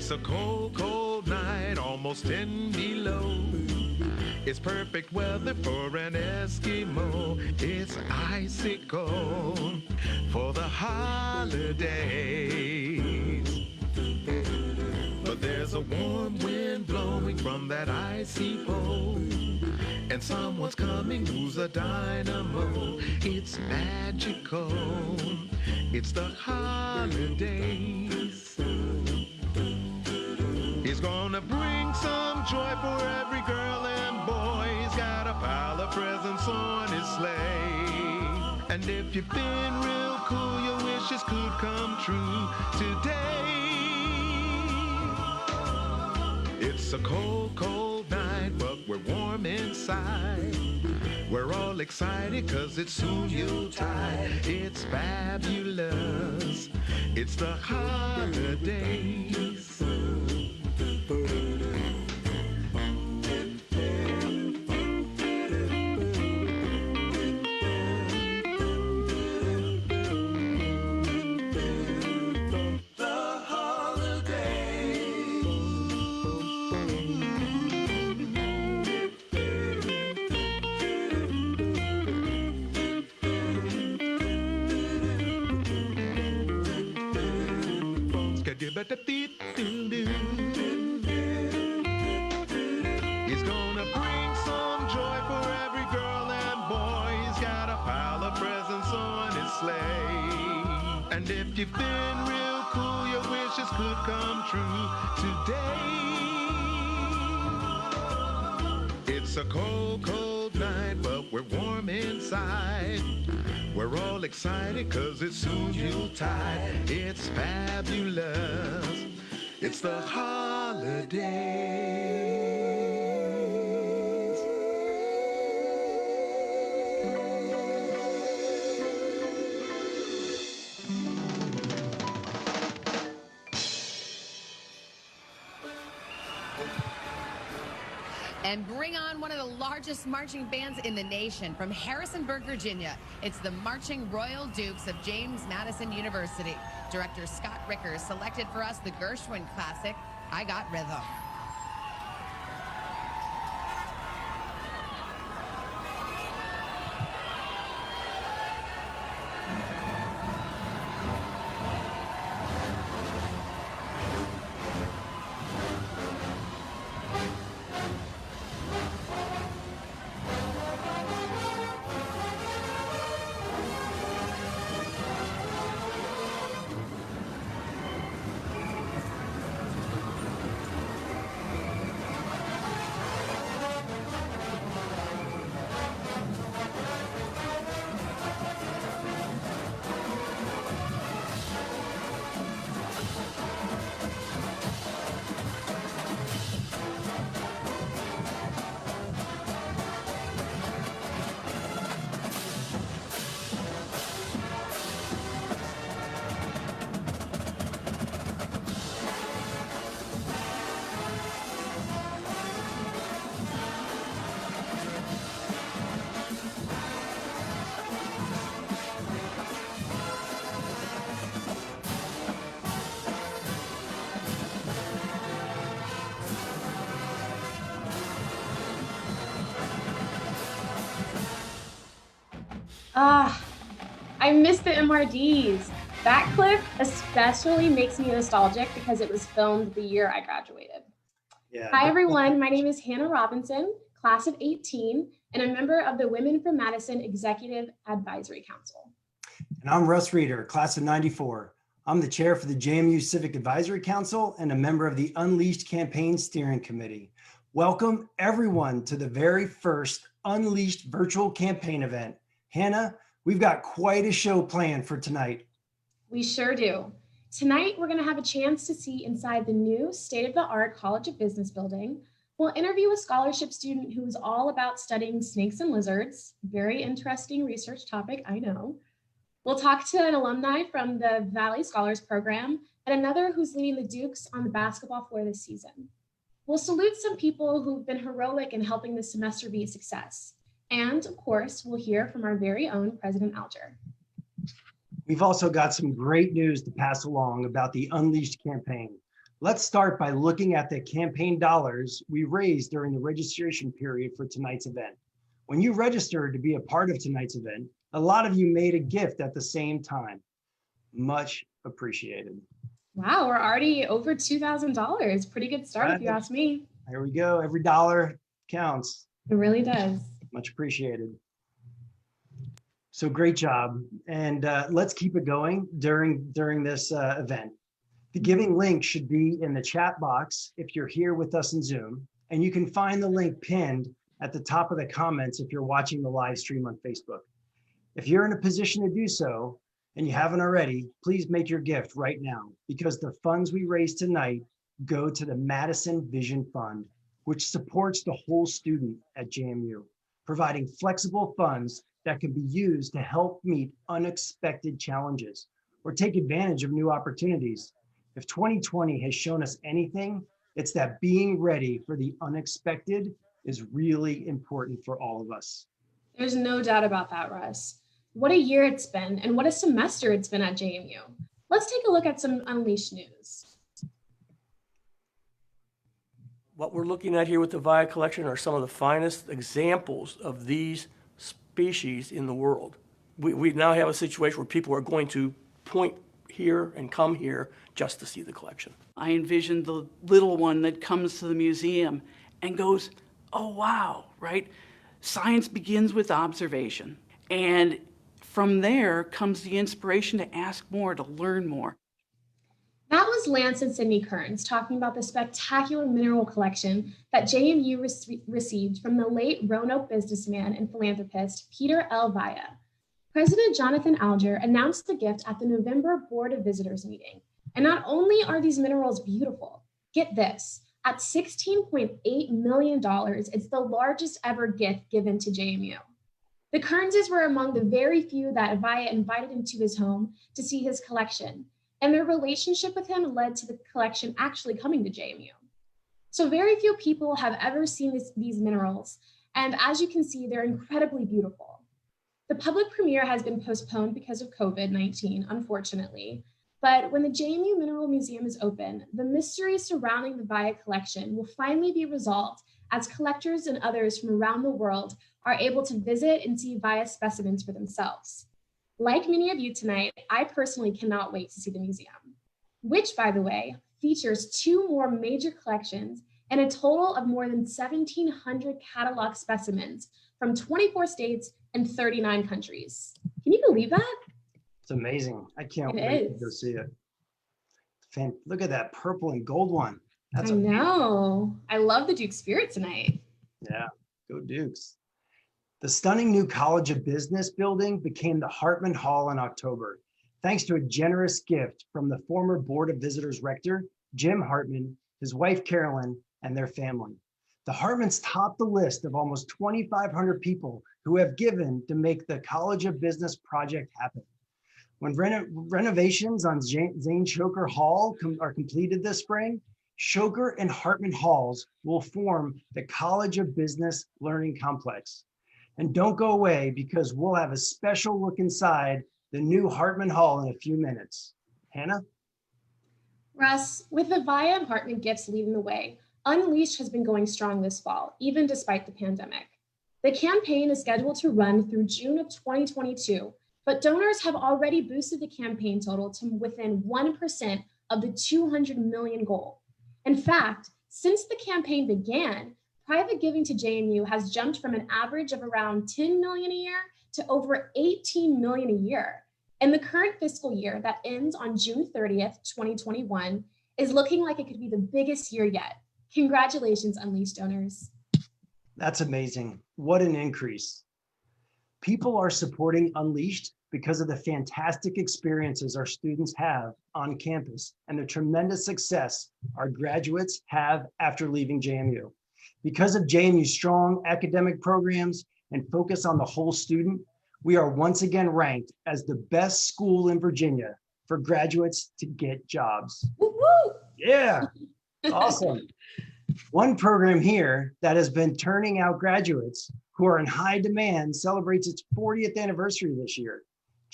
It's a cold, cold night, almost 10 below. It's perfect weather for an Eskimo. It's icy cold for the holidays. But there's a warm wind blowing from that icy pole, and someone's coming who's a dynamo. It's magical. It's the holidays. He's gonna bring some joy for every girl and boy. He's got a pile of presents on his sleigh. And if you've been real cool, your wishes could come true today. It's a cold, cold night, but we're warm inside. We're all excited 'cause it's soon Yuletide. It's fabulous. It's the holidays. He's gonna bring some joy for every girl and boy. He's got a pile of presents on his sleigh. And if you've been real cool, your wishes could come true today. It's a cold, cold night, but we're warm inside. We're all excited 'cause it's soon Yuletide. It's fabulous. It's the holidays. And bring on one of the largest marching bands in the nation from Harrisonburg, Virginia. It's the Marching Royal Dukes of James Madison University. Director Scott Rickers selected for us the Gershwin classic, I Got Rhythm. I miss the MRDs. That clip especially makes me nostalgic because it was filmed the year I graduated. Yeah. Hi, everyone. My name is Hannah Robinson, class of 18, and a member of the Women for Madison Executive Advisory Council. And I'm Russ Reeder, class of 94. I'm the chair for the JMU Civic Advisory Council and a member of the Unleashed Campaign Steering Committee. Welcome, everyone, to the very first Unleashed virtual campaign event. Hannah, we've got quite a show planned for tonight. We sure do. Tonight, we're going to have a chance to see inside the new state-of-the-art College of Business building. We'll interview a scholarship student who is all about studying snakes and lizards. Very interesting research topic, I know. We'll talk to an alumni from the Valley Scholars Program and another who's leading the Dukes on the basketball floor this season. We'll salute some people who've been heroic in helping this semester be a success. And of course, we'll hear from our very own President Alger. We've also got some great news to pass along about the Unleashed campaign. Let's start by looking at the campaign dollars we raised during the registration period for tonight's event. When you registered to be a part of tonight's event, a lot of you made a gift at the same time. Much appreciated. Wow, we're already over $2,000. Pretty good start if you ask me. There we go. Every dollar counts. It really does. Much appreciated. So great job. And let's keep it going during this event. The giving link should be in the chat box if you're here with us in Zoom, and you can find the link pinned at the top of the comments if you're watching the live stream on Facebook. If you're in a position to do so, and you haven't already, please make your gift right now, because the funds we raise tonight go to the Madison Vision Fund, which supports the whole student at JMU, providing flexible funds that can be used to help meet unexpected challenges or take advantage of new opportunities. If 2020 has shown us anything, it's that being ready for the unexpected is really important for all of us. There's no doubt about that, Russ. What a year it's been, and what a semester it's been at JMU. Let's take a look at some Unleashed news. What we're looking at here with the Via collection are some of the finest examples of these species in the world. We now have a situation where people are going to point here and come here just to see the collection. I envision the little one that comes to the museum and goes, oh wow, right? Science begins with observation. And from there comes the inspiration to ask more, to learn more. That was Lance and Sydney Kearns talking about the spectacular mineral collection that JMU received from the late Roanoke businessman and philanthropist, Peter L. Via. President Jonathan Alger announced the gift at the November Board of Visitors meeting. And not only are these minerals beautiful, get this, at $16.8 million, it's the largest ever gift given to JMU. The Kearnses were among the very few that Via invited into his home to see his collection, and their relationship with him led to the collection actually coming to JMU. So very few people have ever seen these minerals, and as you can see, they're incredibly beautiful. The public premiere has been postponed because of COVID-19, unfortunately, but when the JMU Mineral Museum is open, the mystery surrounding the Via collection will finally be resolved as collectors and others from around the world are able to visit and see Via specimens for themselves. Like many of you tonight, I personally cannot wait to see the museum, which, by the way, features 2 more major collections and a total of more than 1,700 catalog specimens from 24 states and 39 countries. Can you believe that? It's amazing. I can't wait to go see it. Look at that purple and gold one. That's I know. I love the Duke spirit tonight. Yeah, go Dukes. The stunning new College of Business building became the Hartman Hall in October, thanks to a generous gift from the former Board of Visitors Rector, Jim Hartman, his wife Carolyn, and their family. The Hartmans topped the list of almost 2,500 people who have given to make the College of Business project happen. When renovations on Zane Shoker Hall are completed this spring, Shoker and Hartman Halls will form the College of Business Learning Complex. And don't go away, because we'll have a special look inside the new Hartman Hall in a few minutes. Hannah? Russ, with the Via and Hartman gifts leading the way, Unleashed has been going strong this fall, even despite the pandemic. The campaign is scheduled to run through June of 2022, but donors have already boosted the campaign total to within 1% of the 200 million goal. In fact, since the campaign began, private giving to JMU has jumped from an average of around 10 million a year to over 18 million a year. And the current fiscal year that ends on June 30th, 2021 is looking like it could be the biggest year yet. Congratulations, Unleashed donors. That's amazing. What an increase. People are supporting Unleashed because of the fantastic experiences our students have on campus and the tremendous success our graduates have after leaving JMU. Because of JMU's strong academic programs and focus on the whole student, we are once again ranked as the best school in Virginia for graduates to get jobs. Woo-woo! Yeah, awesome. One program here that has been turning out graduates who are in high demand celebrates its 40th anniversary this year.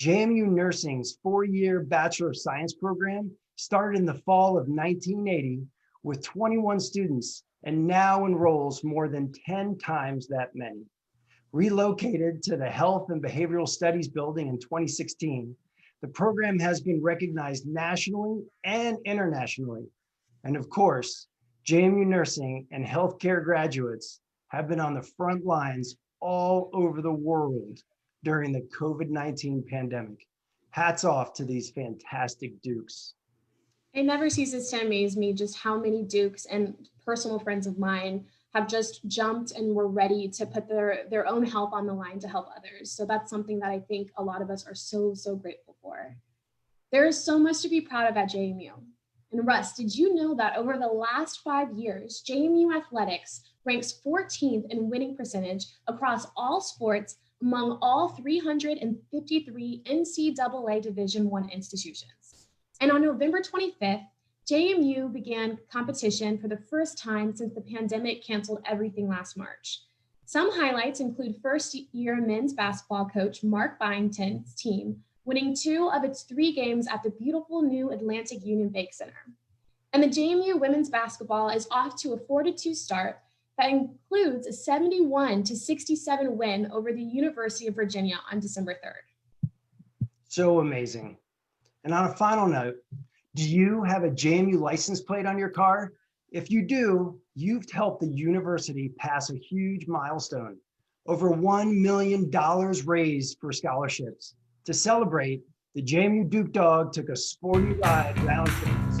JMU Nursing's 4-year Bachelor of Science program started in the fall of 1980 with 21 students and now enrolls more than 10 times that many. Relocated to the Health and Behavioral Studies building in 2016, the program has been recognized nationally and internationally. And of course, JMU nursing and healthcare graduates have been on the front lines all over the world during the COVID-19 pandemic. Hats off to these fantastic Dukes. It never ceases to amaze me just how many Dukes and personal friends of mine have just jumped and were ready to put their own health on the line to help others. So that's something that I think a lot of us are so grateful for. There is so much to be proud of at JMU. And Russ, did you know that over the last 5 years, JMU Athletics ranks 14th in winning percentage across all sports among all 353 NCAA Division I institutions? And on November 25th, JMU began competition for the first time since the pandemic canceled everything last March. Some highlights include first-year men's basketball coach Mark Byington's team winning 2 of its 3 games at the beautiful new Atlantic Union Bank Center. And the JMU women's basketball is off to a 4-2 start that includes a 71-67 win over the University of Virginia on December 3rd. So amazing. And on a final note, do you have a JMU license plate on your car? If you do, you've helped the university pass a huge milestone. Over $1 million raised for scholarships. To celebrate, the JMU Duke Dog took a sporty ride around campus.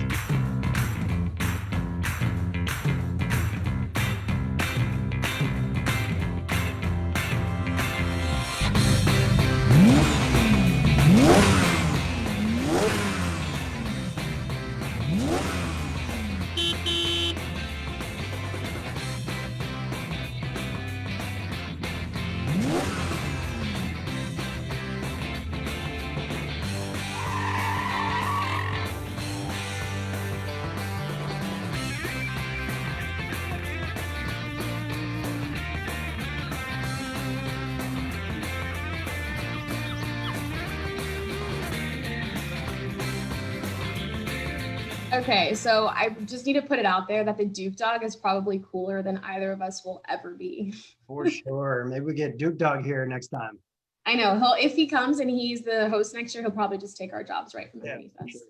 Okay, so I just need to put it out there that the Duke Dog is probably cooler than either of us will ever be. For sure. Maybe we get Duke Dog here next time. I know, if he comes and he's the host next year, he'll probably just take our jobs right from underneath us. Sure.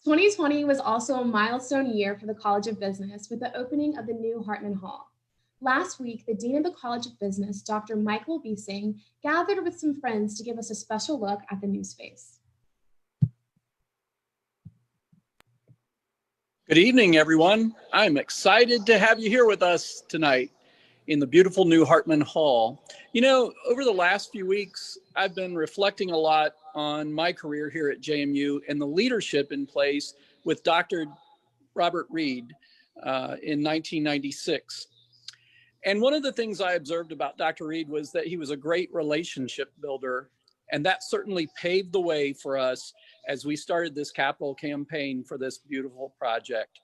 2020 was also a milestone year for the College of Business with the opening of the new Hartman Hall. Last week, the Dean of the College of Business, Dr. Michael Biesing, gathered with some friends to give us a special look at the new space. Good evening, everyone. I'm excited to have you here with us tonight in the beautiful new Hartman Hall. You know, over the last few weeks, I've been reflecting a lot on my career here at JMU and the leadership in place with Dr. Robert Reed in 1996. And one of the things I observed about Dr. Reed was that he was a great relationship builder, and that certainly paved the way for us as we started this capital campaign for this beautiful project.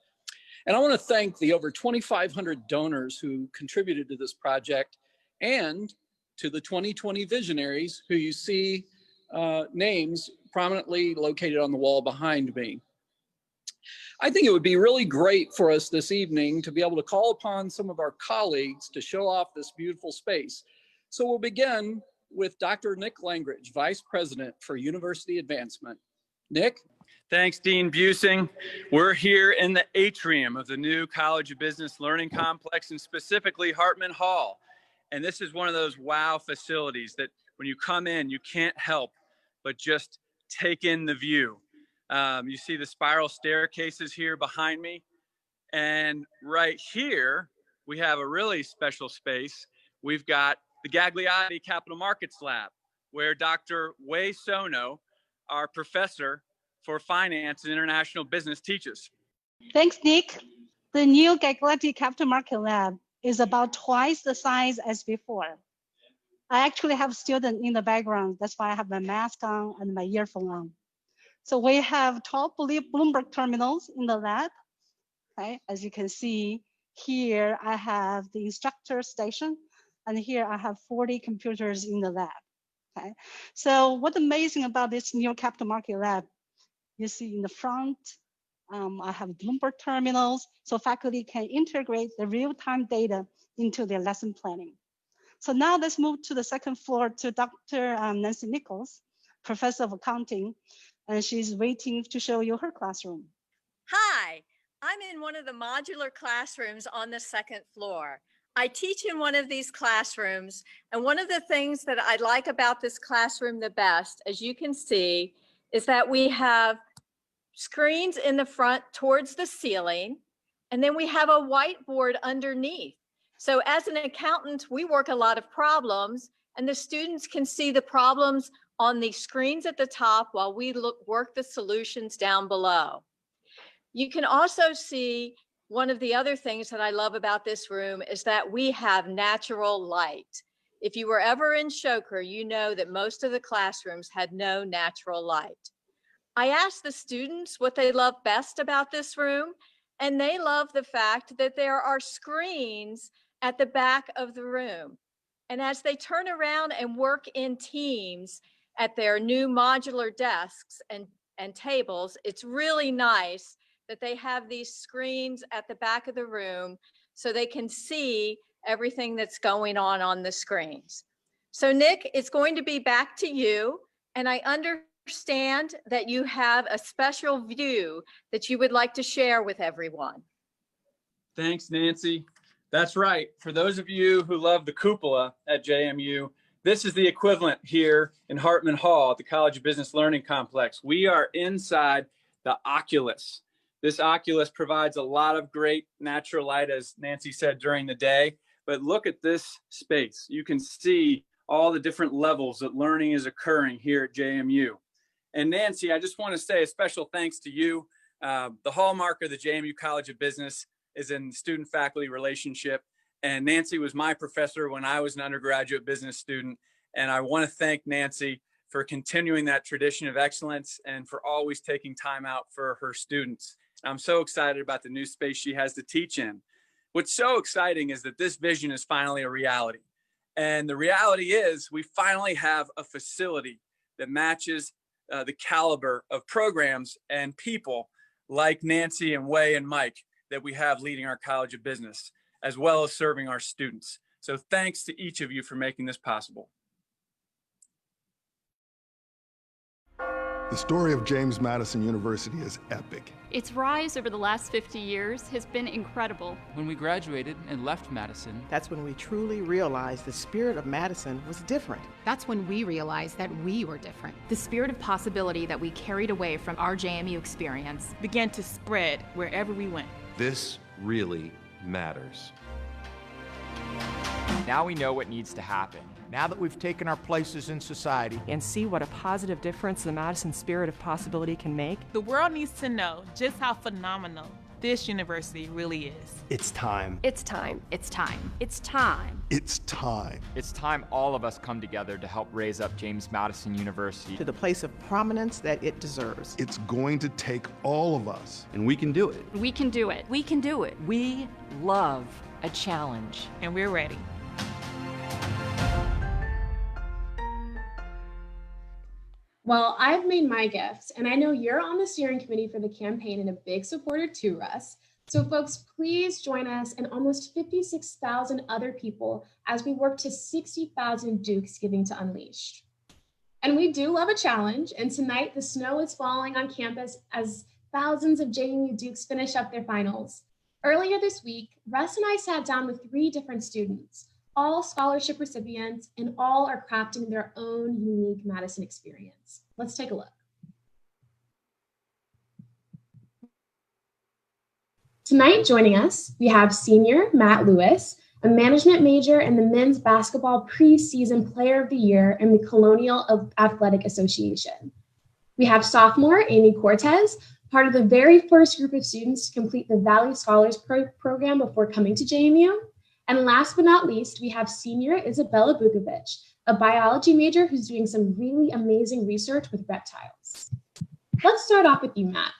And I want to thank the over 2,500 donors who contributed to this project and to the 2020 visionaries who you see names prominently located on the wall behind me. I think it would be really great for us this evening to be able to call upon some of our colleagues to show off this beautiful space. So we'll begin with Dr. Nick Langridge, Vice President for University Advancement. Nick? Thanks, Dean Biesing. We're here in the atrium of the new College of Business Learning Complex, and specifically Hartman Hall. And this is one of those wow facilities that when you come in, you can't help but just take in the view. You see the spiral staircases here behind me. And right here, we have a really special space. We've got the Gagliotti Capital Markets Lab, where Dr. Wei Sono, our professor for finance and international business, teaches. Thanks, Nick. The new Gagliotti Capital Market Lab is about twice the size as before. I actually have students in the background. That's why I have my mask on and my earphone on. So we have 12 Bloomberg terminals in the lab. Right? As you can see here, I have the instructor station, and here I have 40 computers in the lab. Okay? So what's amazing about this new capital market lab, you see in the front, I have Bloomberg terminals, so faculty can integrate the real-time data into their lesson planning. So now let's move to the second floor to Dr. Nancy Nichols, Professor of Accounting, and she's waiting to show you her classroom. Hi, I'm in one of the modular classrooms on the second floor. I teach in one of these classrooms, and one of the things that I like about this classroom the best, as you can see, is that we have screens in the front towards the ceiling, and then we have a whiteboard underneath. So as an accountant, we work a lot of problems, and the students can see the problems on the screens at the top while we work the solutions down below. You can also see one of the other things that I love about this room is that we have natural light. If you were ever in Shoker, you know that most of the classrooms had no natural light. I asked the students what they love best about this room, and they love the fact that there are screens at the back of the room. And as they turn around and work in teams at their new modular desks and tables, it's really nice that they have these screens at the back of the room so they can see everything that's going on the screens. So Nick, it's going to be back to you, and I understand that you have a special view that you would like to share with everyone. Thanks, Nancy. That's right. For those of you who love the cupola at JMU, this is the equivalent here in Hartman Hall at the College of Business Learning Complex. We are inside the Oculus. This Oculus provides a lot of great natural light, as Nancy said, during the day. But look at this space. You can see all the different levels that learning is occurring here at JMU. And Nancy, I just want to say a special thanks to you. The hallmark of the JMU College of Business is in student-faculty relationship. And Nancy was my professor when I was an undergraduate business student. And I want to thank Nancy for continuing that tradition of excellence and for always taking time out for her students. I'm so excited about the new space she has to teach in. What's so exciting is that this vision is finally a reality. And the reality is we finally have a facility that matches the caliber of programs and people like Nancy and Wei and Mike that we have leading our College of Business, as well as serving our students. So thanks to each of you for making this possible. The story of James Madison University is epic. Its rise over the last 50 years has been incredible. When we graduated and left Madison, that's when we truly realized the spirit of Madison was different. That's when we realized that we were different. The spirit of possibility that we carried away from our JMU experience began to spread wherever we went. This really matters. Now we know what needs to happen. Now that we've taken our places in society and see what a positive difference the Madison spirit of possibility can make, the world needs to know just how phenomenal this university really is. It's time. It's time. It's time. It's time. It's time. It's time all of us come together to help raise up James Madison University to the place of prominence that it deserves. It's going to take all of us. And we can do it. We can do it. We can do it. We love a challenge. And we're ready. Well, I've made my gift, and I know you're on the steering committee for the campaign and a big supporter too, Russ. So folks, please join us and almost 56,000 other people as we work to 60,000 Dukes giving to Unleashed. And we do love a challenge, and tonight the snow is falling on campus as thousands of JMU Dukes finish up their finals. Earlier this week, Russ and I sat down with 3 different students, all scholarship recipients, and all are crafting their own unique Madison experience. Let's take a look. Tonight, joining us, we have senior Matt Lewis, a management major and the men's basketball preseason player of the year in the Colonial Athletic Association. We have sophomore Amy Cortez, part of the very first group of students to complete the Valley Scholars Program before coming to JMU. And last but not least, we have senior Isabella Bukovic, a biology major who's doing some really amazing research with reptiles. Let's start off with you, Matt.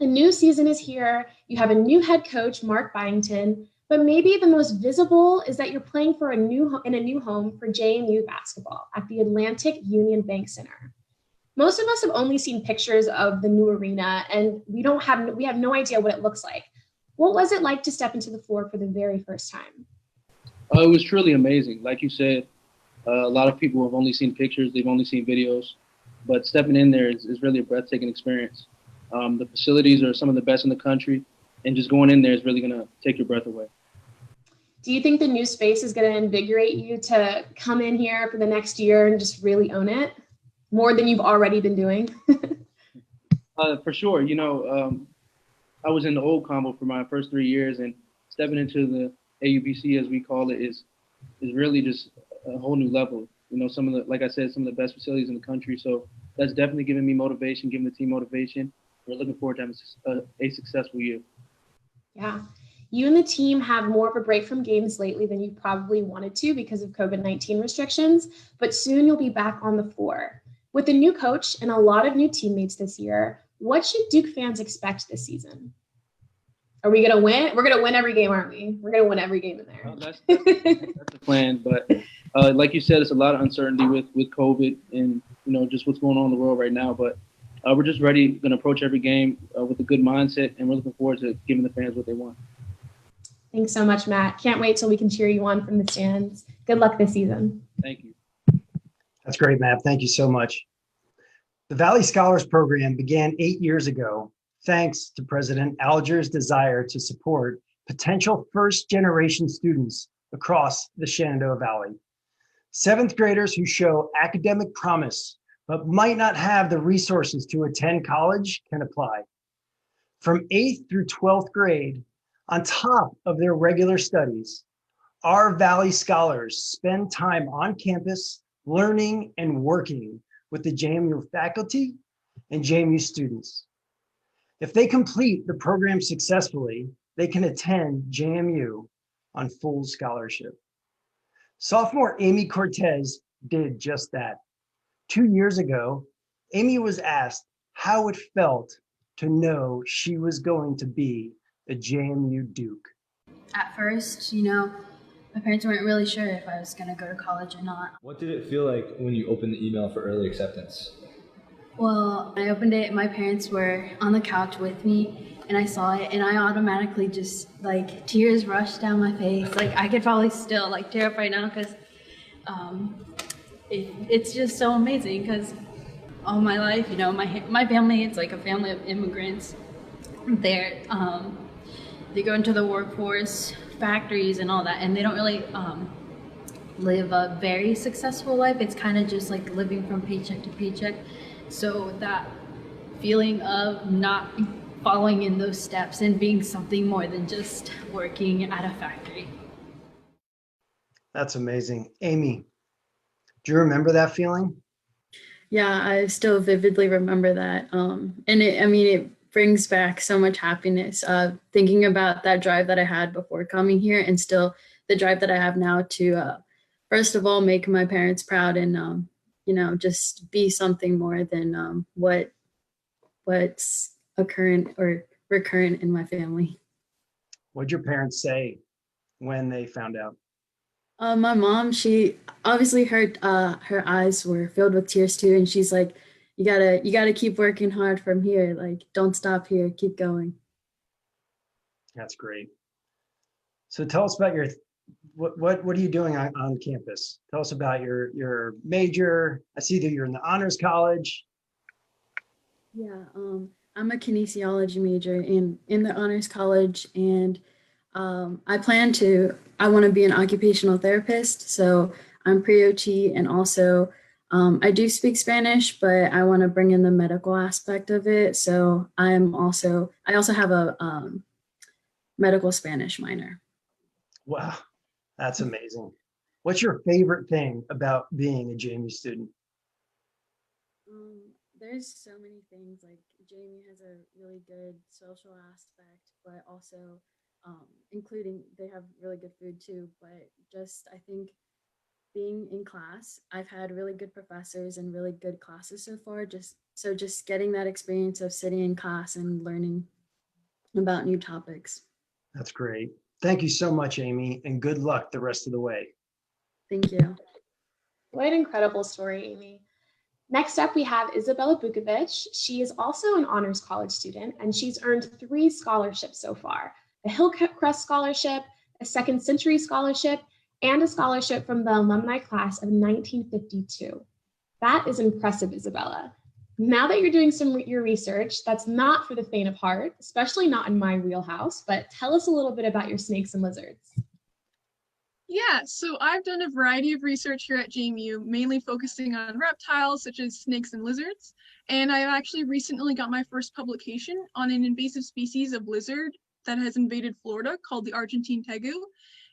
A new season is here. You have a new head coach, Mark Byington, but maybe the most visible is that you're playing in a new home for JMU basketball at the Atlantic Union Bank Center. Most of us have only seen pictures of the new arena, and we have no idea what it looks like. What was it like to step into the floor for the very first time? It was truly amazing. Like you said, a lot of people have only seen pictures, they've only seen videos, but stepping in there is really a breathtaking experience. The facilities are some of the best in the country, and just going in there is really going to take your breath away. Do you think the new space is going to invigorate you to come in here for the next year and just really own it more than you've already been doing? For sure. I was in the old combo for my first 3 years, and stepping into the AUPC, as we call it, is really just a whole new level. Like I said, some of the best facilities in the country. So that's definitely giving me motivation, giving the team motivation. We're looking forward to having a successful year. Yeah. You and the team have more of a break from games lately than you probably wanted to because of COVID-19 restrictions, but soon you'll be back on the floor. With a new coach and a lot of new teammates this year, what should Duke fans expect this season? Are we going to win? We're going to win every game, aren't we? We're going to win every game in there. That's the plan. But like you said, it's a lot of uncertainty with COVID and, just what's going on in the world right now. But we're just ready, going to approach every game with a good mindset, and we're looking forward to giving the fans what they want. Thanks so much, Matt. Can't wait till we can cheer you on from the stands. Good luck this season. Thank you. That's great, Matt. Thank you so much. The Valley Scholars Program began 8 years ago, thanks to President Alger's desire to support potential first-generation students across the Shenandoah Valley. Seventh graders who show academic promise but might not have the resources to attend college can apply. From 8th through 12th grade, on top of their regular studies, our Valley Scholars spend time on campus learning and working with the JMU faculty and JMU students. If they complete the program successfully, they can attend JMU on full scholarship. Sophomore Amy Cortez did just that. 2 years ago, Amy was asked how it felt to know she was going to be a JMU Duke. At first, my parents weren't really sure if I was going to go to college or not. What did it feel like when you opened the email for early acceptance? Well, when I opened it, my parents were on the couch with me, and I saw it, and I automatically just, tears rushed down my face. I could probably still, tear up right now because it's just so amazing because all my life, my family, it's like a family of immigrants. They go into the workforce, factories and all that, and they don't really live a very successful life. It's kind of just like living from paycheck to paycheck. So that feeling of not following in those steps and being something more than just working at a factory. That's amazing. Amy, do you remember that feeling? Yeah, I still vividly remember that. And it brings back so much happiness, thinking about that drive that I had before coming here and still the drive that I have now to, first of all, make my parents proud and, just be something more than what's occurring or recurrent in my family. What'd your parents say when they found out? My mom, she obviously her eyes were filled with tears too, and she's like, you gotta keep working hard from here. Don't stop here, keep going. That's great. So tell us about what are you doing on campus? Tell us about your major. I see that you're in the honors college. Yeah, I'm a kinesiology major in the honors college, and I want to be an occupational therapist. So I'm pre-OT, and also I do speak Spanish, but I want to bring in the medical aspect of it. So I also have a medical Spanish minor. Wow, that's amazing. What's your favorite thing about being a JMU student? There's so many things. JMU has a really good social aspect, but also including they have really good food too. But just I think being in class, I've had really good professors and really good classes so far. Just getting that experience of sitting in class and learning about new topics. That's great. Thank you so much, Amy, and good luck the rest of the way. Thank you. What an incredible story, Amy. Next up, we have Isabella Bukovic. She is also an honors college student, and she's earned 3 scholarships so far: a Hillcrest Scholarship, a Second Century Scholarship, and a scholarship from the alumni class of 1952. That is impressive, Isabella. Now that you're doing your research, that's not for the faint of heart, especially not in my wheelhouse, but tell us a little bit about your snakes and lizards. Yeah, so I've done a variety of research here at JMU, mainly focusing on reptiles such as snakes and lizards. And I've actually recently got my first publication on an invasive species of lizard that has invaded Florida called the Argentine tegu.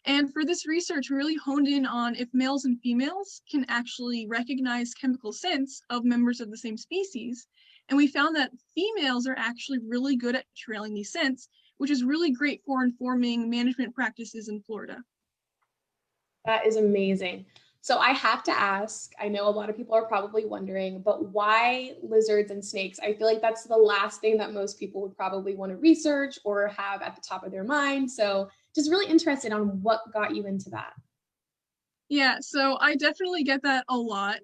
And for this research, we really honed in on if males and females can actually recognize chemical scents of members of the same species. And we found that females are actually really good at trailing these scents, which is really great for informing management practices in Florida. That is amazing. So I have to ask, I know a lot of people are probably wondering, but why lizards and snakes? I feel like that's the last thing that most people would probably want to research or have at the top of their mind. So just really interested on what got you into that. Yeah, so I definitely get that a lot.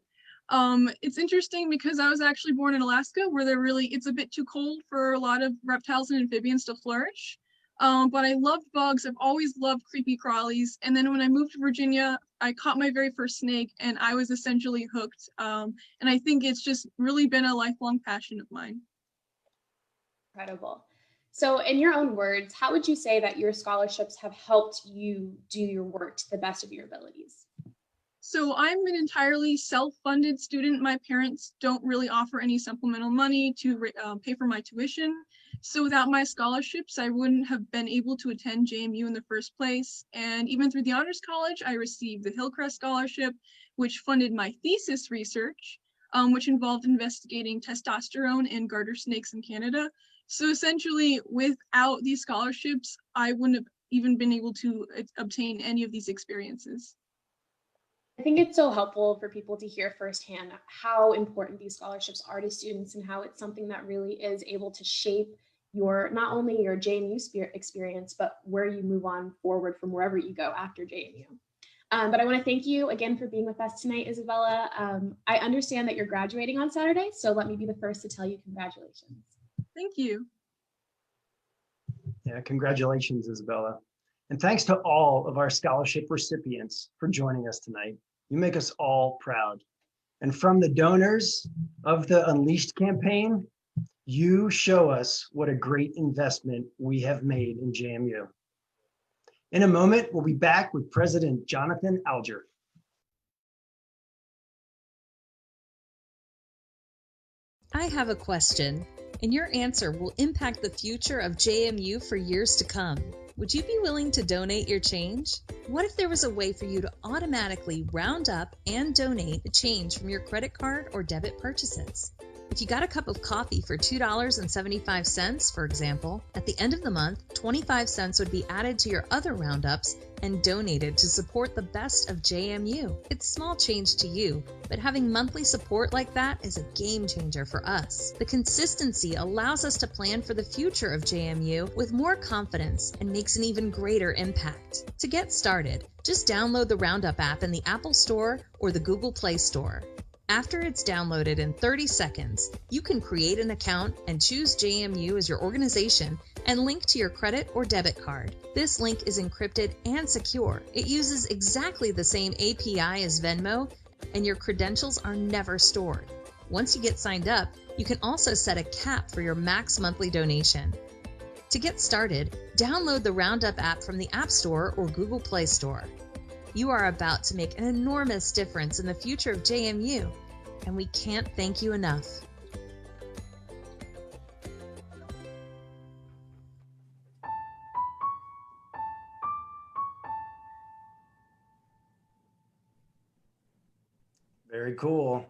It's interesting because I was actually born in Alaska where it's a bit too cold for a lot of reptiles and amphibians to flourish. But I loved bugs. I've always loved creepy crawlies. And then when I moved to Virginia, I caught my very first snake and I was essentially hooked. And I think it's just really been a lifelong passion of mine. Incredible. So in your own words, how would you say that your scholarships have helped you do your work to the best of your abilities? So I'm an entirely self-funded student. My parents don't really offer any supplemental money to pay for my tuition. So without my scholarships, I wouldn't have been able to attend JMU in the first place. And even through the Honors College, I received the Hillcrest Scholarship, which funded my thesis research, which involved investigating testosterone in garter snakes in Canada. So essentially, without these scholarships, I wouldn't have even been able to obtain any of these experiences. I think it's so helpful for people to hear firsthand how important these scholarships are to students and how it's something that really is able to shape not only your JMU experience, but where you move on forward from wherever you go after JMU. But I want to thank you again for being with us tonight, Isabella. I understand that you're graduating on Saturday, so let me be the first to tell you congratulations. Thank you. Yeah, congratulations, Isabella. And thanks to all of our scholarship recipients for joining us tonight. You make us all proud. And from the donors of the Unleashed campaign, you show us what a great investment we have made in JMU. In a moment, we'll be back with President Jonathan Alger. I have a question, and your answer will impact the future of JMU for years to come. Would you be willing to donate your change? What if there was a way for you to automatically round up and donate the change from your credit card or debit purchases? If you got a cup of coffee for $2.75, for example, at the end of the month, 25 cents would be added to your other roundups and donated to support the best of JMU. It's small change to you, but having monthly support like that is a game changer for us. The consistency allows us to plan for the future of JMU with more confidence and makes an even greater impact. To get started, just download the Roundup app in the Apple Store or the Google Play Store. After it's downloaded in 30 seconds, you can create an account and choose JMU as your organization and link to your credit or debit card. This link is encrypted and secure. It uses exactly the same API as Venmo, and your credentials are never stored. Once you get signed up, you can also set a cap for your max monthly donation. To get started, download the Roundup app from the App Store or Google Play Store. You are about to make an enormous difference in the future of JMU, and we can't thank you enough. Very cool.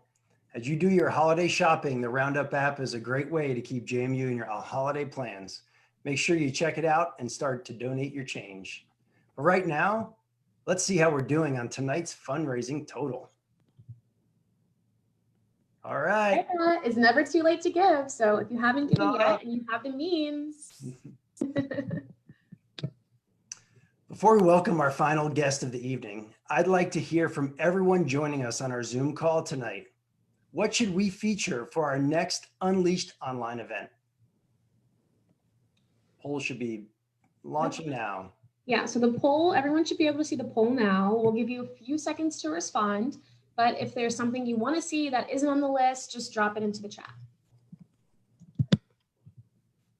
As you do your holiday shopping, the Roundup app is a great way to keep JMU in your holiday plans. Make sure you check it out and start to donate your change. But right now, let's see how we're doing on tonight's fundraising total. All right. It's never too late to give. So if you haven't given yet and you have the means. Before we welcome our final guest of the evening, I'd like to hear from everyone joining us on our Zoom call tonight. What should we feature for our next Unleashed online event? Poll should be launching now. Yeah, so the poll, everyone should be able to see the poll now. We'll give you a few seconds to respond, but if there's something you want to see that isn't on the list, just drop it into the chat.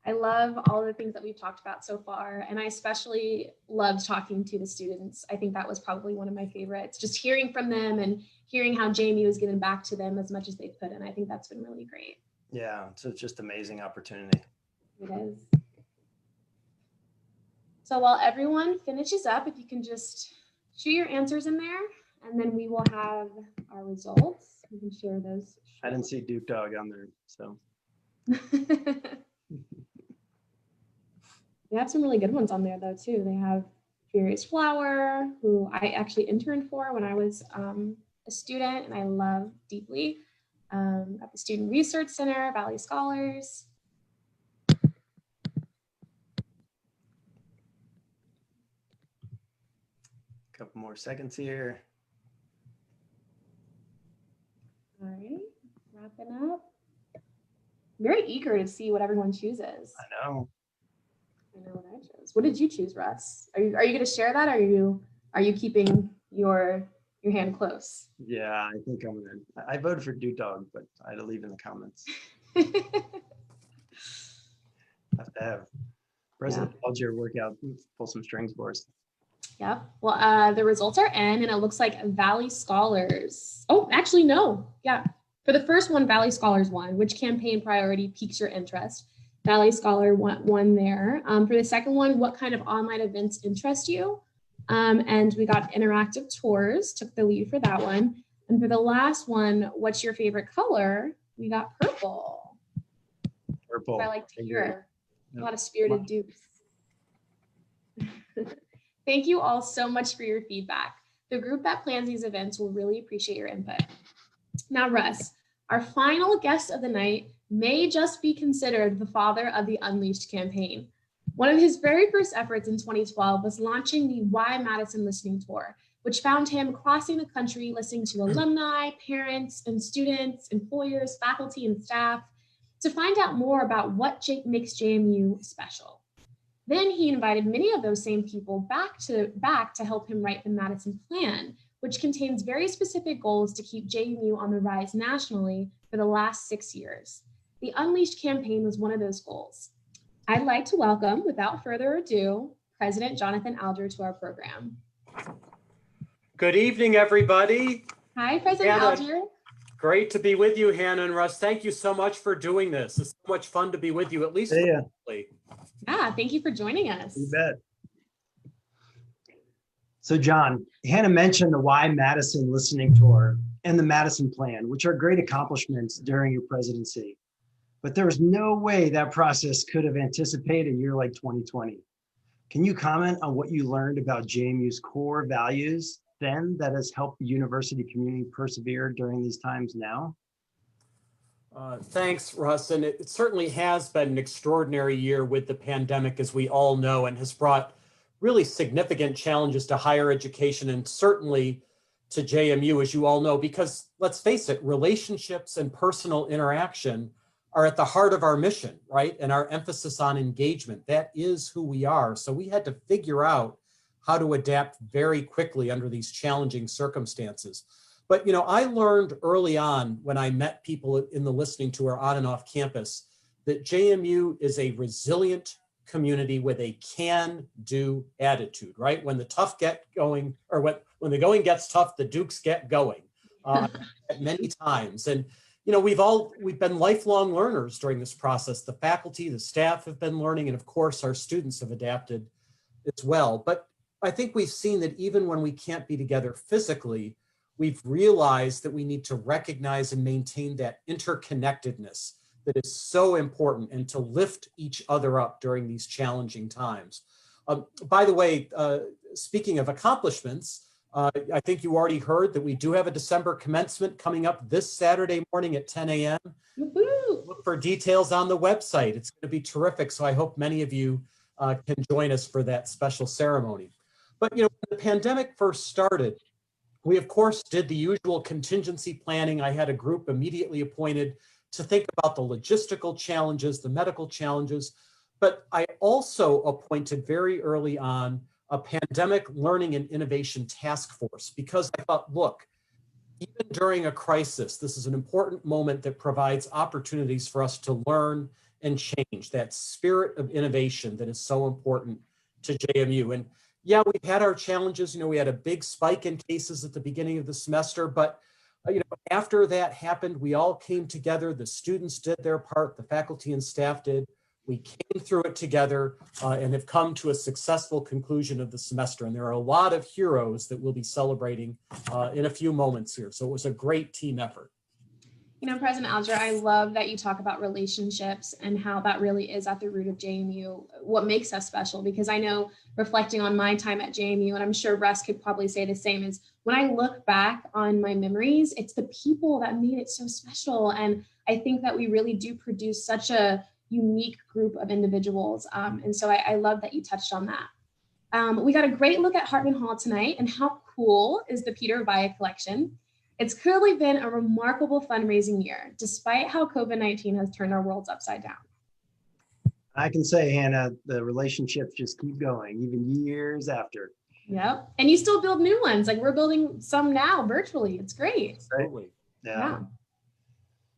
I love all the things that we've talked about so far, and I especially loved talking to the students. I think that was probably one of my favorites, just hearing from them and hearing how JMU has given back to them as much as they've put in. I think that's been really great. Yeah, so it's just amazing opportunity. It is. So while everyone finishes up, if you can just shoot your answers in there, and then we will have our results. We can share those. I didn't see Duke Dog on there, so. They have some really good ones on there though too. They have Furious Flower, who I actually interned for when I was a student and I love deeply. At the Student Research Center, Valley Scholars. Couple more seconds here. All right, wrapping up. Very eager to see what everyone chooses. I know. I know what I chose. What did you choose, Russ? Are you going to share that? Or are you keeping your hand close? Yeah, I think I'm gonna. I voted for Duke Dog, but I had to leave in the comments. Have to have President Alger work out, pull some strings for us. Yep. Well, the results are in, and it looks like Valley Scholars. Oh, actually, no. Yeah. For the first one, Valley Scholars won. Which campaign priority piques your interest? Valley Scholar won there. For the second one, what kind of online events interest you? And we got interactive tours, took the lead for that one. And for the last one, what's your favorite color? We got purple. Purple. I like to hear. A lot of spirited dupes. Thank you all so much for your feedback. The group that plans these events will really appreciate your input. Now, Russ, our final guest of the night may just be considered the father of the Unleashed campaign. One of his very first efforts in 2012 was launching the Why Madison Listening Tour, which found him crossing the country listening to alumni, parents, and students, employers, faculty, and staff to find out more about what makes JMU special. Then he invited many of those same people back to help him write the Madison Plan, which contains very specific goals to keep JMU on the rise nationally for the last 6 years. The Unleashed campaign was one of those goals. I'd like to welcome, without further ado, President Jonathan Alger to our program. Good evening, everybody. Hi, President Alger. Great to be with you, Hannah and Russ. Thank you so much for doing this. It's so much fun to be with you, at least virtually. Yeah, thank you for joining us. You bet. So John, Hannah mentioned the Why Madison Listening Tour and the Madison Plan, which are great accomplishments during your presidency. But there was no way that process could have anticipated a year like 2020. Can you comment on what you learned about JMU's core values then that has helped the university community persevere during these times now? Thanks, Russ. And it certainly has been an extraordinary year with the pandemic, as we all know, and has brought really significant challenges to higher education and certainly to JMU, as you all know, because let's face it, relationships and personal interaction are at the heart of our mission, right? And our emphasis on engagement, that is who we are. So we had to figure out how to adapt very quickly under these challenging circumstances. But, you know, I learned early on when I met people in the listening tour on and off campus that JMU is a resilient community with a can-do attitude, right? When the tough get going, or when the going gets tough, the Dukes get going many times. And, you know, we've been lifelong learners during this process. The faculty, the staff have been learning, and of course our students have adapted as well. But I think we've seen that even when we can't be together physically, we've realized that we need to recognize and maintain that interconnectedness that is so important and to lift each other up during these challenging times. By the way, speaking of accomplishments, I think you already heard that we do have a December commencement coming up this Saturday morning at 10 a.m. Look for details on the website. It's going to be terrific. So I hope many of you can join us for that special ceremony. But, you know, when the pandemic first started, We, of course, did the usual contingency planning. I had a group immediately appointed to think about the logistical challenges, the medical challenges, but I also appointed very early on a pandemic learning and innovation task force because I thought, look, even during a crisis, this is an important moment that provides opportunities for us to learn and change, that spirit of innovation that is so important to JMU. And yeah, we've had our challenges. You know, we had a big spike in cases at the beginning of the semester, but after that happened, we all came together. The students did their part, the faculty and staff did. We came through it together and have come to a successful conclusion of the semester. And there are a lot of heroes that we'll be celebrating in a few moments here. So it was a great team effort. You know, President Alger, I love that you talk about relationships and how that really is at the root of JMU, what makes us special, because I know reflecting on my time at JMU, and I'm sure Russ could probably say the same, is when I look back on my memories, it's the people that made it so special. And I think that we really do produce such a unique group of individuals. And so I love that you touched on that. We got a great look at Hartman Hall tonight, and how cool is the Peter Via collection? It's clearly been a remarkable fundraising year, despite how COVID-19 has turned our worlds upside down. I can say, Hannah, the relationships just keep going, even years after. Yep. And you still build new ones. Like we're building some now virtually. It's great. Absolutely. Yeah.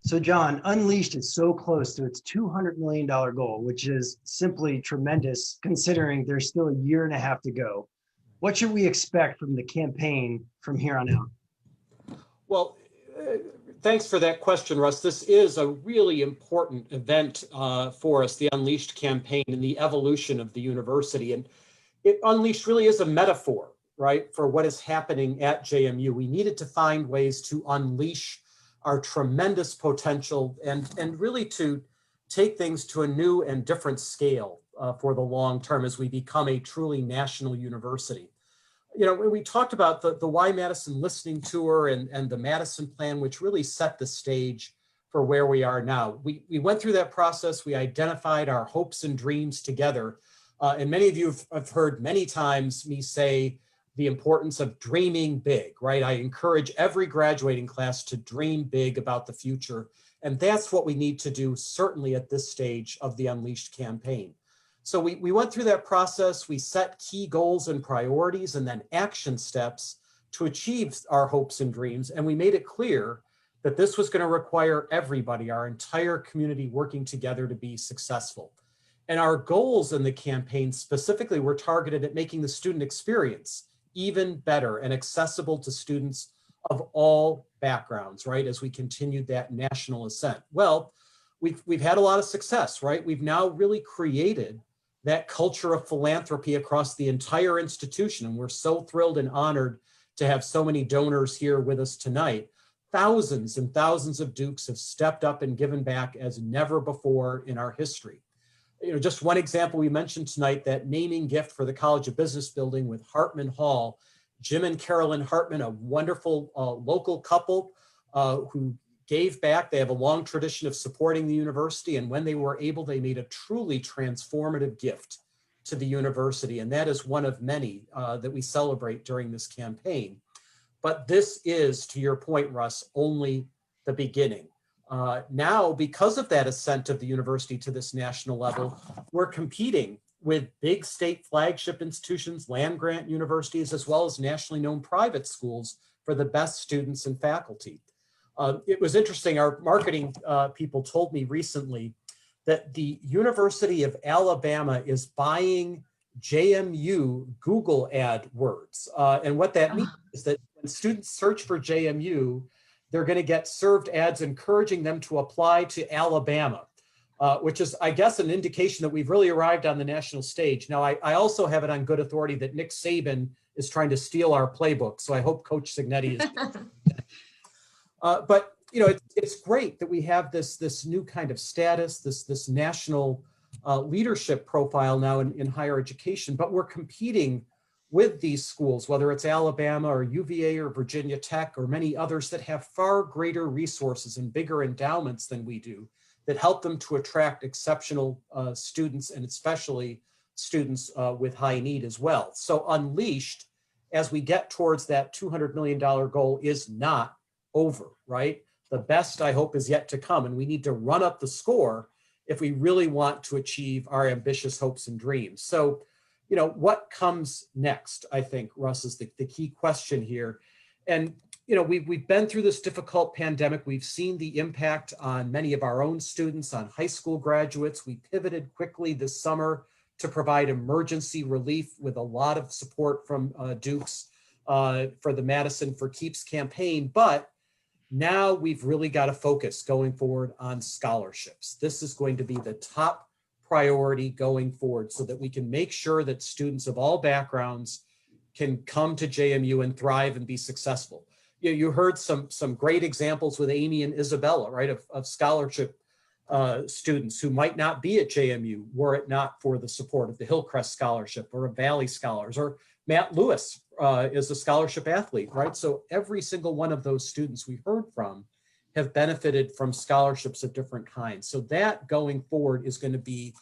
So John, Unleashed is so close to its $200 million goal, which is simply tremendous considering there's still a year and a half to go. What should we expect from the campaign from here on out? Well, thanks for that question, Russ. This is a really important event for us, the Unleashed campaign and the evolution of the university. And Unleashed really is a metaphor, right, for what is happening at JMU. We needed to find ways to unleash our tremendous potential and really to take things to a new and different scale for the long term as we become a truly national university. You know, we talked about the Why Madison listening tour and the Madison plan, which really set the stage for where we are now. We went through that process. We identified our hopes and dreams together. And many of you have heard many times me say the importance of dreaming big, right? I encourage every graduating class to dream big about the future. And that's what we need to do, certainly at this stage of the Unleashed campaign. So we went through that process. We set key goals and priorities and then action steps to achieve our hopes and dreams. And we made it clear that this was going to require everybody, our entire community, working together to be successful. And our goals in the campaign specifically were targeted at making the student experience even better and accessible to students of all backgrounds, right, as we continued that national ascent. Well, we've had a lot of success, right? We've now really created that culture of philanthropy across the entire institution. And we're so thrilled and honored to have so many donors here with us tonight. Thousands and thousands of Dukes have stepped up and given back as never before in our history. You know, just one example we mentioned tonight, that naming gift for the College of Business building with Hartman Hall. Jim and Carolyn Hartman, a wonderful local couple who gave back. They have a long tradition of supporting the university, and when they were able, they made a truly transformative gift to the university, and that is one of many that we celebrate during this campaign. But this is, to your point, Russ, only the beginning. Now, because of that ascent of the university to this national level, we're competing with big state flagship institutions, land-grant universities, as well as nationally known private schools for the best students and faculty. It was interesting, our marketing people told me recently that the University of Alabama is buying JMU Google AdWords. And what that means is that when students search for JMU, they're going to get served ads encouraging them to apply to Alabama, which is, I guess, an indication that we've really arrived on the national stage. Now, I also have it on good authority that Nick Saban is trying to steal our playbook. So I hope Coach Signetti is. But you know, it's great that we have this new kind of status, this national leadership profile now in higher education. But we're competing with these schools, whether it's Alabama or UVA or Virginia Tech or many others that have far greater resources and bigger endowments than we do, that help them to attract exceptional students, and especially students with high need as well. So Unleashed as we get towards that $200 million goal is not over, right? The best, I hope, is yet to come. And we need to run up the score if we really want to achieve our ambitious hopes and dreams. So, what comes next, I think, Russ, is the key question here. And, we've been through this difficult pandemic. We've seen the impact on many of our own students, on high school graduates. We pivoted quickly this summer to provide emergency relief with a lot of support from Duke's for the Madison for Keeps campaign. But now we've really got to focus going forward on scholarships. This is going to be the top priority going forward so that we can make sure that students of all backgrounds can come to JMU and thrive and be successful. You heard some great examples with Amy and Isabella, right, of scholarship students who might not be at JMU were it not for the support of the Hillcrest Scholarship or a Valley Scholars, or Matt Lewis is a scholarship athlete, right? So every single one of those students we heard from have benefited from scholarships of different kinds. So that going forward is going to be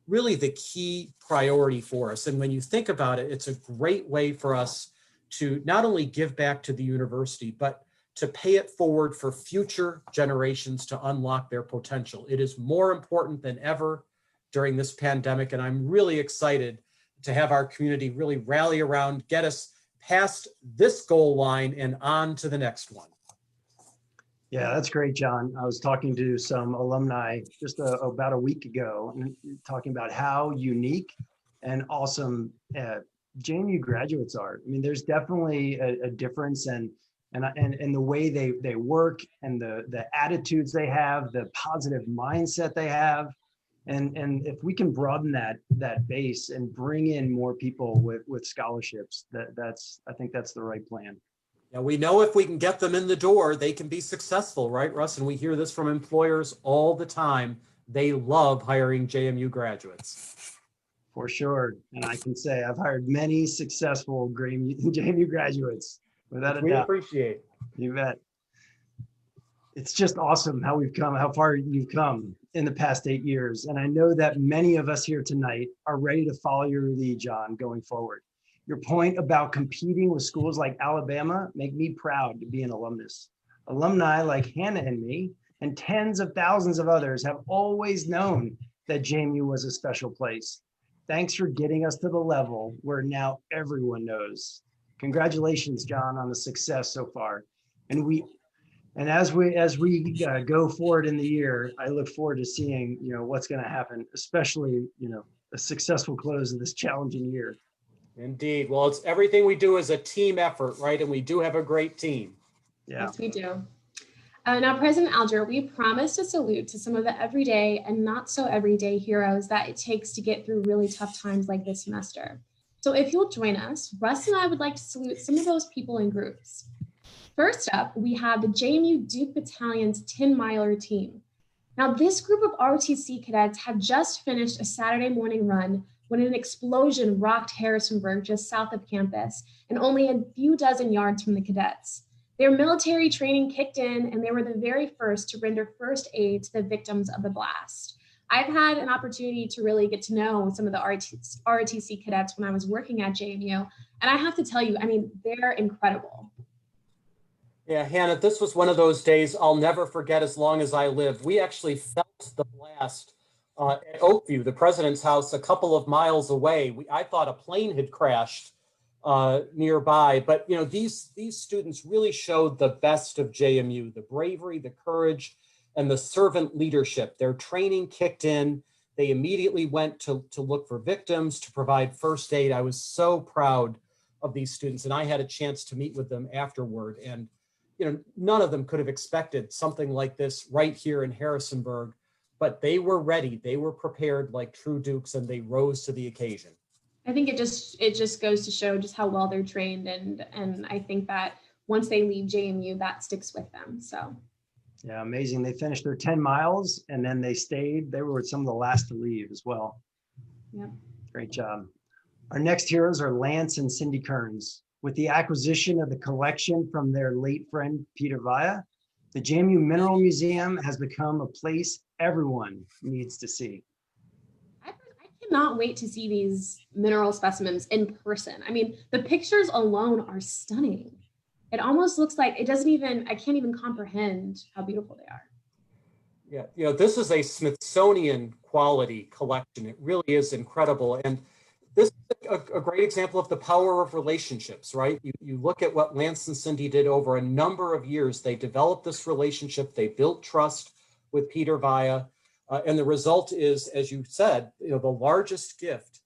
really the key priority for us. And when you think about it, it's a great way for us to not only give back to the university, but to pay it forward for future generations to unlock their potential. It is more important than ever during this pandemic. And I'm really excited to have our community really rally around, get us past this goal line and on to the next one. Yeah, that's great, John. I was talking to some alumni just about a week ago, and talking about how unique and awesome JMU graduates are. I mean, there's definitely a difference, and the way they work, and the attitudes they have, the positive mindset they have, and if we can broaden that base and bring in more people with scholarships, I think that's the right plan. Now, we know if we can get them in the door, they can be successful, right, Russ? And we hear this from employers all the time. They love hiring JMU graduates. For sure. And I can say I've hired many successful JMU graduates, without a doubt. We appreciate. You bet. It's just awesome how far you've come in the past 8 years. And I know that many of us here tonight are ready to follow your lead, John, going forward. Your point about competing with schools like Alabama make me proud to be an alumnus. Alumni like Hannah and me, and tens of thousands of others, have always known that JMU was a special place. Thanks for getting us to the level where now everyone knows. Congratulations, John, on the success so far. And as we go forward in the year, I look forward to seeing what's going to happen, especially a successful close of this challenging year. Indeed. Well, it's everything we do is a team effort, right? And we do have a great team. Yeah. Yes, we do. Now, President Alger, we promised to salute to some of the everyday and not so everyday heroes that it takes to get through really tough times like this semester. So if you'll join us, Russ and I would like to salute some of those people in groups. First up, we have the JMU Duke Battalion's 10-miler team. Now, this group of ROTC cadets had just finished a Saturday morning run when an explosion rocked Harrisonburg just south of campus and only a few dozen yards from the cadets. Their military training kicked in, and they were the very first to render first aid to the victims of the blast. I've had an opportunity to really get to know some of the ROTC cadets when I was working at JMU, and I have to tell you, I mean, they're incredible. Yeah, Hannah, this was one of those days I'll never forget as long as I live. We actually felt the blast at Oakview, the president's house, a couple of miles away. I thought a plane had crashed nearby, but these students really showed the best of JMU, the bravery, the courage, and the servant leadership. Their training kicked in. They immediately went to look for victims, to provide first aid. I was so proud of these students, and I had a chance to meet with them afterward. And none of them could have expected something like this right here in Harrisonburg. But they were ready, they were prepared like true Dukes, and they rose to the occasion. I think it just goes to show just how well they're trained, and I think that once they leave JMU, that sticks with them. So yeah, amazing. They finished their 10 miles and then they stayed. They were some of the last to leave as well. Yeah. Great job. Our next heroes are Lance and Cindy Kearns. With the acquisition of the collection from their late friend Peter Vaya, the JMU Mineral Museum has become a place everyone needs to see. I cannot wait to see these mineral specimens in person. I mean, the pictures alone are stunning. It almost looks like I can't even comprehend how beautiful they are. Yeah, this is a Smithsonian quality collection. It really is incredible. And this is a great example of the power of relationships, right? You look at what Lance and Cindy did over a number of years. They developed this relationship. They built trust with Peter Via. And the result is, as you said, the largest gift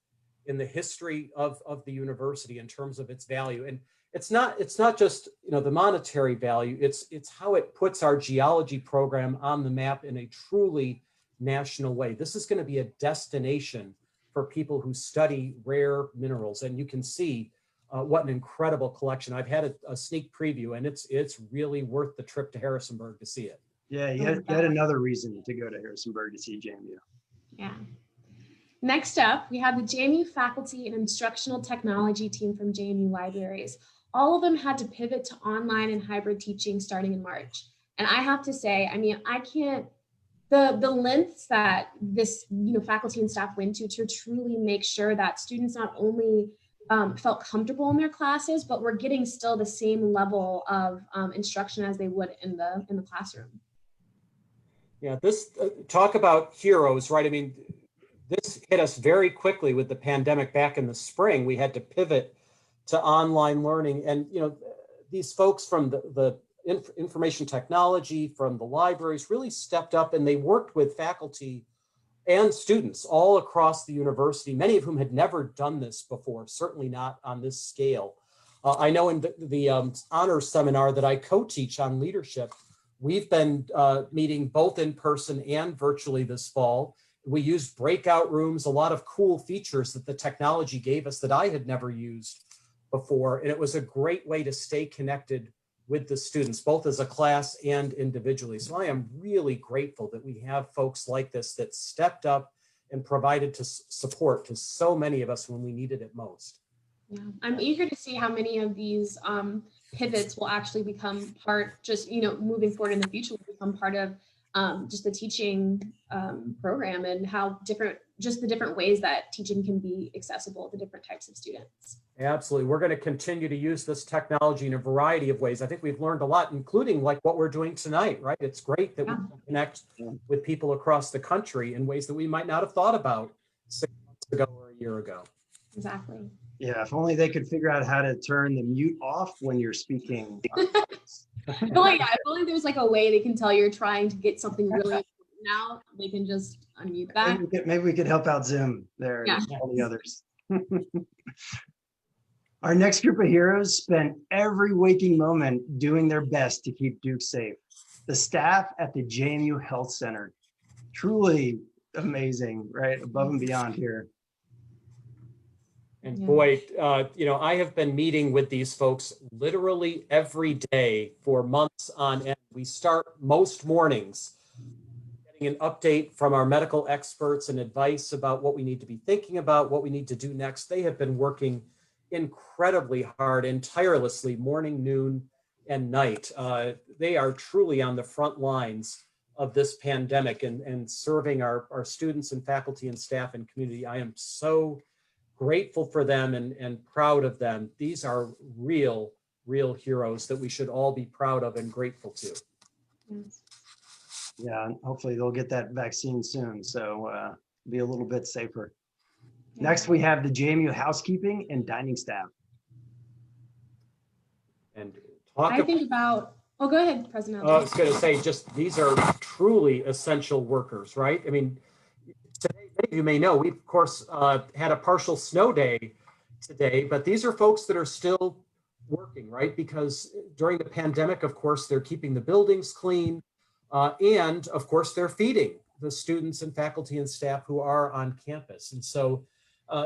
in the history of the university in terms of its value. And it's not just the monetary value. It's how it puts our geology program on the map in a truly national way. This is going to be a destination for people who study rare minerals, and you can see what an incredible collection. I've had a sneak preview, and it's really worth the trip to Harrisonburg to see it. Yeah, you had another reason to go to Harrisonburg to see JMU. Yeah. Next up, we have the JMU faculty and instructional technology team from JMU Libraries. All of them had to pivot to online and hybrid teaching starting in March. And I have to say, I mean, I can't, the lengths that this faculty and staff went to truly make sure that students not only felt comfortable in their classes, but were getting still the same level of instruction as they would in the classroom. Yeah, this talk about heroes, right? I mean, this hit us very quickly with the pandemic back in the spring. We had to pivot to online learning, and these folks from the information technology, from the libraries, really stepped up, and they worked with faculty and students all across the university, many of whom had never done this before, certainly not on this scale. I know in the honors seminar that I co-teach on leadership, we've been meeting both in person and virtually this fall. We used breakout rooms, a lot of cool features that the technology gave us that I had never used before. And it was a great way to stay connected with the students, both as a class and individually. So I am really grateful that we have folks like this that stepped up and provided support to so many of us when we needed it most. Yeah, I'm eager to see how many of these pivots will actually become part, just, moving forward in the future, will become part of just the teaching program, and how the different ways that teaching can be accessible to different types of students. Absolutely. We're going to continue to use this technology in a variety of ways. I think we've learned a lot, including like what we're doing tonight, right? It's great that we can connect with people across the country in ways that we might not have thought about 6 months ago or a year ago. Exactly. Yeah, if only they could figure out how to turn the mute off when you're speaking. If only there's like a way they can tell you're trying to get something really out, they can just unmute that. Maybe we could help out Zoom there and all the others. Our next group of heroes spent every waking moment doing their best to keep Duke safe. The staff at the JMU Health Center. Truly amazing, right? Above and beyond here. And boy, I have been meeting with these folks literally every day for months on end. We start most mornings getting an update from our medical experts and advice about what we need to be thinking about, what we need to do next. They have been working incredibly hard and tirelessly, morning, noon, and night. They are truly on the front lines of this pandemic and serving our students and faculty and staff and community. I am so grateful for them and proud of them. These are real heroes that we should all be proud of and grateful to. Yeah, and hopefully they'll get that vaccine soon, so be a little bit safer. Next, we have the JMU housekeeping and dining staff. And go ahead, President. I was going to say, these are truly essential workers, right? I mean, today, many of you may know, we of course had a partial snow day today, but these are folks that are still working, right? Because during the pandemic, of course, they're keeping the buildings clean, and of course, they're feeding the students and faculty and staff who are on campus. And so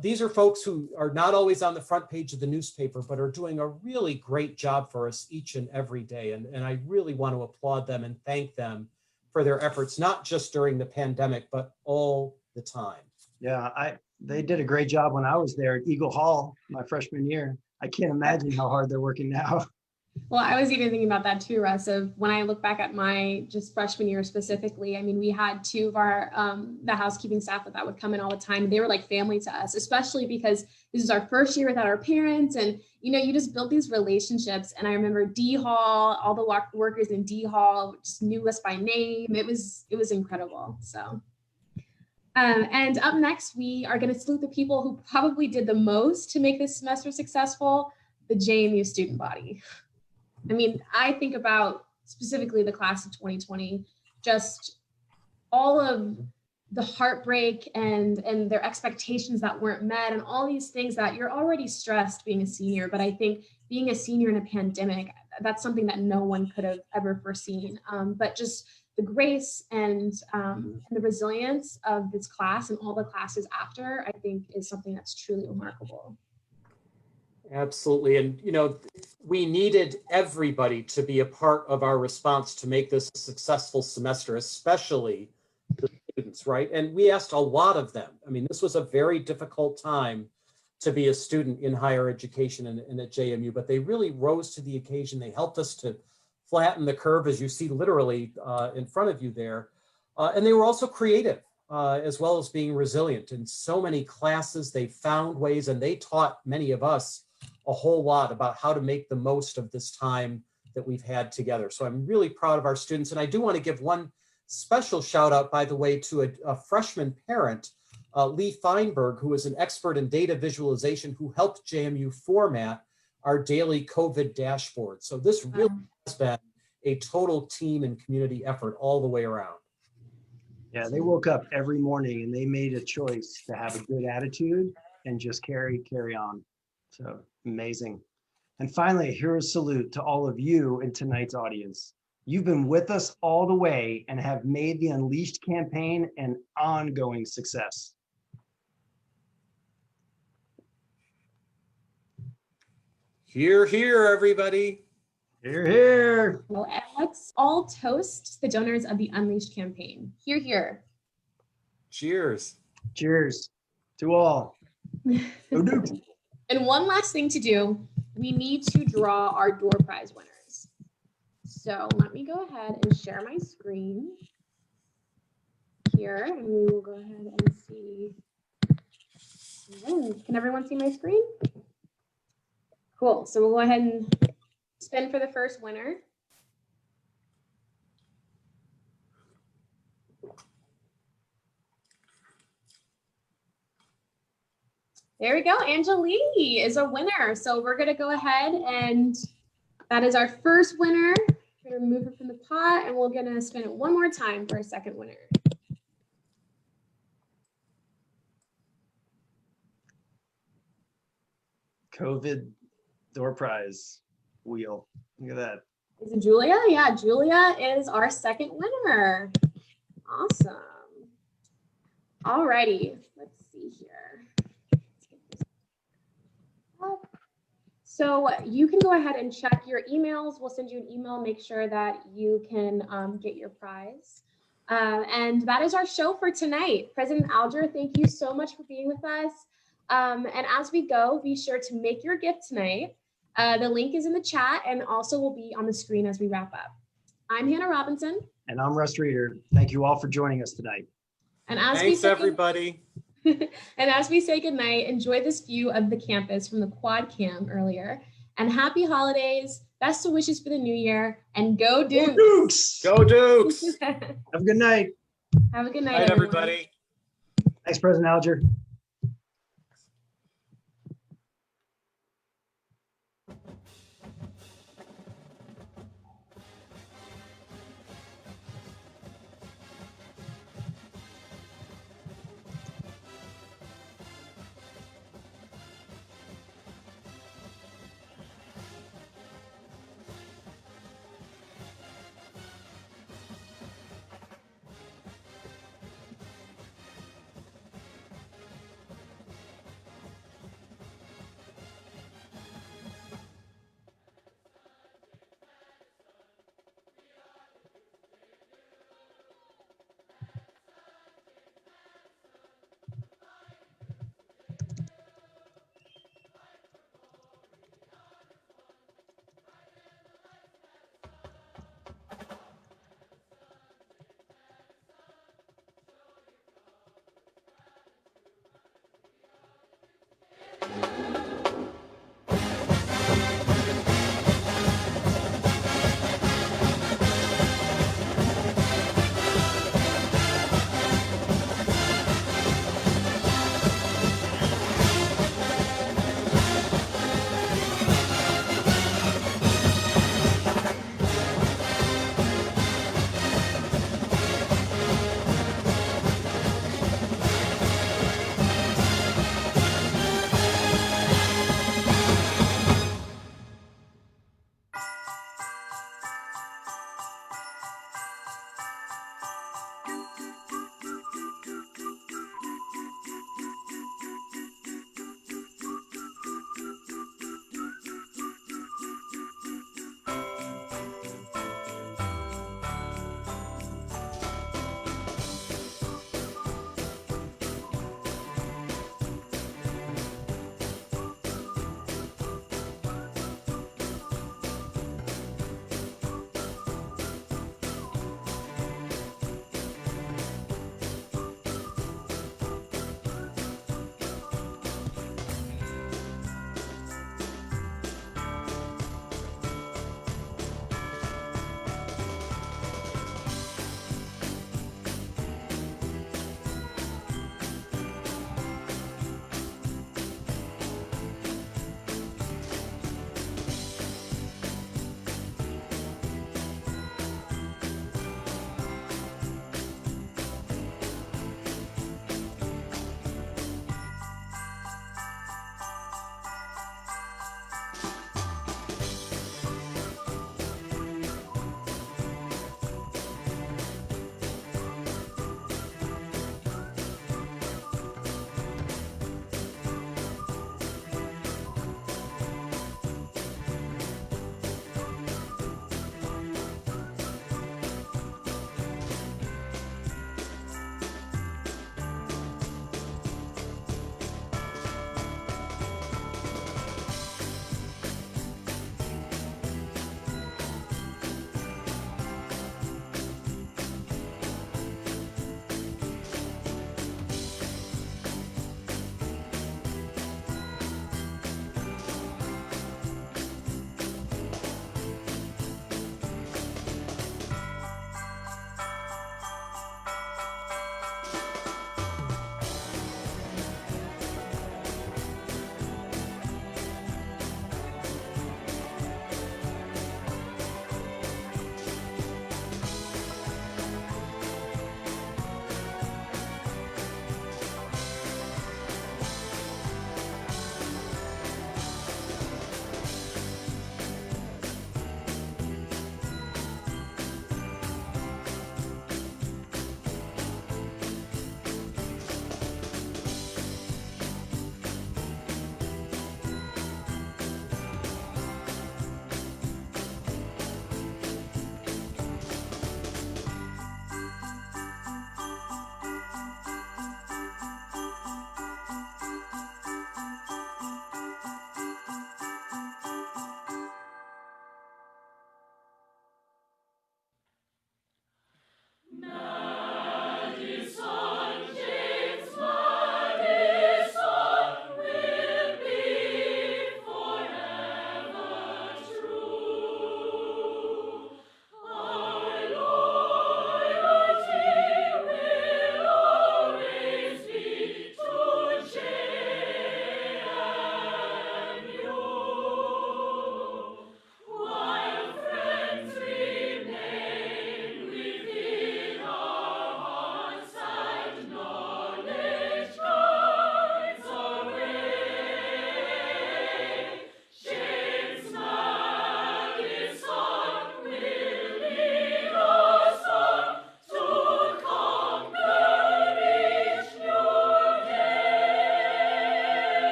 these are folks who are not always on the front page of the newspaper, but are doing a really great job for us each and every day. And I really want to applaud them and thank them for their efforts, not just during the pandemic, but all the time. Yeah, they did a great job when I was there at Eagle Hall my freshman year. I can't imagine how hard they're working now. Well, I was even thinking about that too, Russ, of when I look back at my just freshman year specifically. I mean, we had two of our, the housekeeping staff that would come in all the time. And they were like family to us, especially because this is our first year without our parents. And, you know, you just build these relationships. And I remember D Hall, all the workers in D Hall just knew us by name. It was incredible. So. And up next, we are going to salute the people who probably did the most to make this semester successful, the JMU student body. I mean, I think about specifically the class of 2020, just all of the heartbreak and their expectations that weren't met and all these things that you're already stressed being a senior. But I think being a senior in a pandemic, that's something that no one could have ever foreseen. But just the grace and the resilience of this class and all the classes after, I think is something that's truly remarkable. Absolutely. And, you know, we needed everybody to be a part of our response to make this a successful semester, especially the students, right? And we asked a lot of them. I mean, this was a very difficult time to be a student in higher education and at JMU, but they really rose to the occasion. They helped us to flatten the curve, as you see literally in front of you there. And they were also creative. As well as being resilient. In so many classes, they found ways, and they taught many of us a whole lot about how to make the most of this time that we've had together. So I'm really proud of our students. And I do want to give one special shout out, by the way, to a freshman parent, Lee Feinberg, who is an expert in data visualization, who helped JMU format our daily COVID dashboard. So this really has been a total team and community effort all the way around. Yeah, they woke up every morning and they made a choice to have a good attitude and just carry on. So amazing. And finally, a hero's salute to all of you in tonight's audience. You've been with us all the way and have made the Unleashed campaign an ongoing success. Hear, hear, everybody. Hear, hear. Well, let's all toast the donors of the Unleashed campaign. Hear, hear. Cheers. Cheers to all. Go Dukes. And one last thing to do, we need to draw our door prize winners. So let me go ahead and share my screen here, and we will go ahead and see. Can everyone see my screen? Cool. So we'll go ahead and spin for the first winner. There we go. Angelique is a winner. So we're going to go ahead, and that is our first winner. We're going to remove her from the pot, and we're going to spin it one more time for a second winner. COVID door prize wheel. Look at that. Is it Julia? Yeah, Julia is our second winner. Awesome. All righty. Let's see here. So you can go ahead and check your emails. We'll send you an email, make sure that you can get your prize. And that is our show for tonight. President Alger, thank you so much for being with us. And as we go, be sure to make your gift tonight. The link is in the chat and also will be on the screen as we wrap up. I'm Hannah Robinson. And I'm Russ Reeder. Thank you all for joining us tonight. And as Thanks, everybody. And as we say goodnight, enjoy this view of the campus from the quad cam earlier. And happy holidays, best of wishes for the new year, and go Dukes! Go Dukes! Go Dukes! Have a good night. Have a good night, Night, everybody. Thanks, President Alger.